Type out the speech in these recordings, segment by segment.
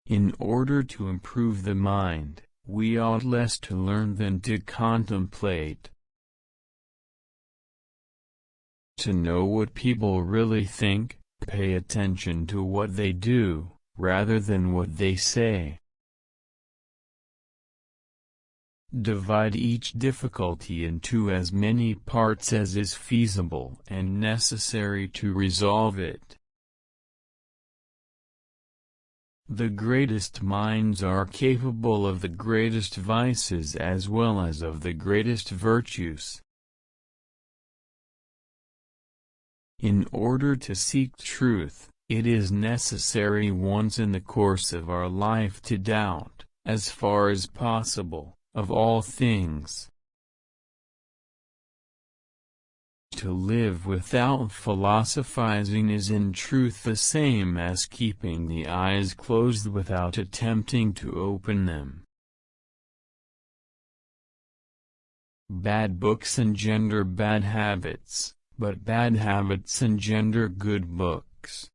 In order to improve the mind, we ought less to learn than to contemplate. To know what people really think, pay attention to what they do, rather than what they say. Divide each difficulty into as many parts as is feasible and necessary to resolve it. The greatest minds are capable of the greatest vices as well as of the greatest virtues. In order to seek truth, it is necessary once in the course of our life to doubt, as far as possible, of all things. To live without philosophizing is in truth the same as keeping the eyes closed without attempting to open them. Bad books engender bad habits, but bad habits engender good books.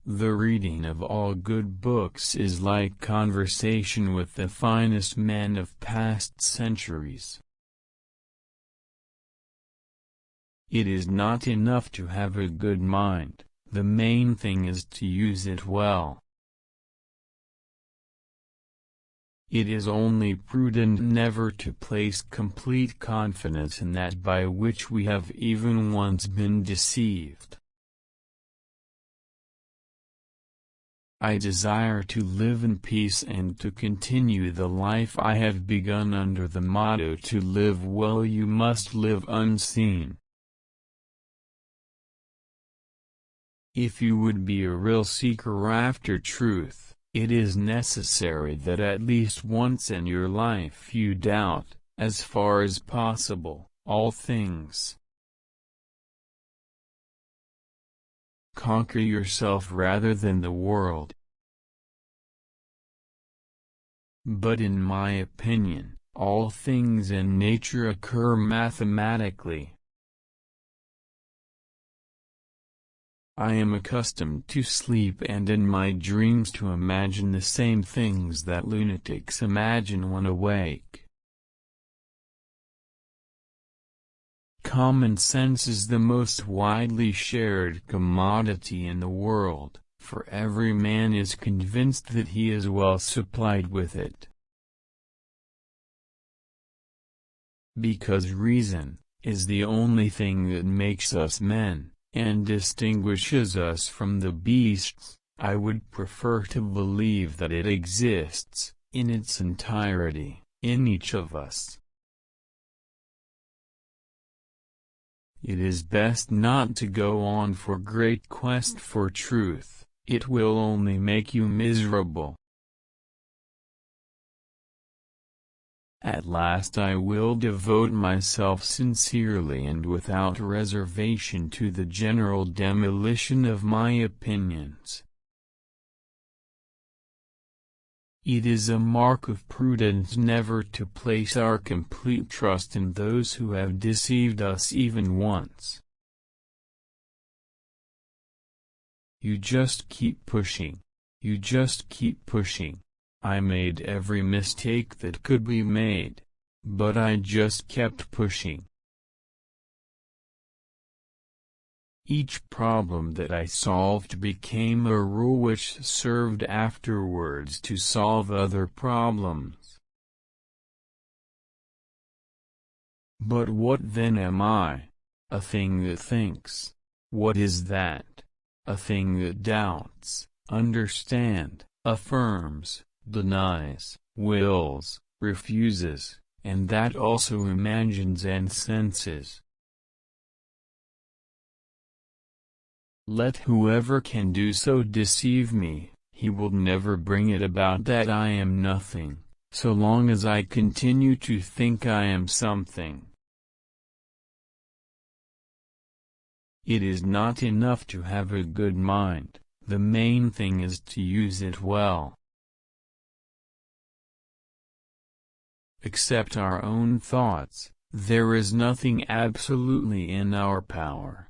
The reading of all good books is like conversation with the finest men of past centuries. It is not enough to have a good mind, the main thing is to use it well. It is only prudent never to place complete confidence in that by which we have even once been deceived. I desire to live in peace and to continue the life I have begun under the motto to live well you must live unseen. If you would be a real seeker after truth, it is necessary that at least once in your life you doubt, as far as possible, all things. Conquer yourself rather than the world. But in my opinion, all things in nature occur mathematically. I am accustomed to sleep and in my dreams to imagine the same things that lunatics imagine when awake. Common sense is the most widely shared commodity in the world, for every man is convinced that he is well supplied with it. Because reason is the only thing that makes us men, and distinguishes us from the beasts, I would prefer to believe that it exists, in its entirety, in each of us. It is best not to go on for great quest for truth, it will only make you miserable. At last I will devote myself sincerely and without reservation to the general demolition of my opinions. It is a mark of prudence never to place our complete trust in those who have deceived us even once. You just keep pushing. You just keep pushing. I made every mistake that could be made, but I just kept pushing. Each problem that I solved became a rule which served afterwards to solve other problems. But what then am I? A thing that thinks. What is that? A thing that doubts, understands, affirms, denies, wills, refuses, and that also imagines and senses. Let whoever can do so deceive me, he will never bring it about that I am nothing, so long as I continue to think I am something. It is not enough to have a good mind, the main thing is to use it well. Except our own thoughts, there is nothing absolutely in our power.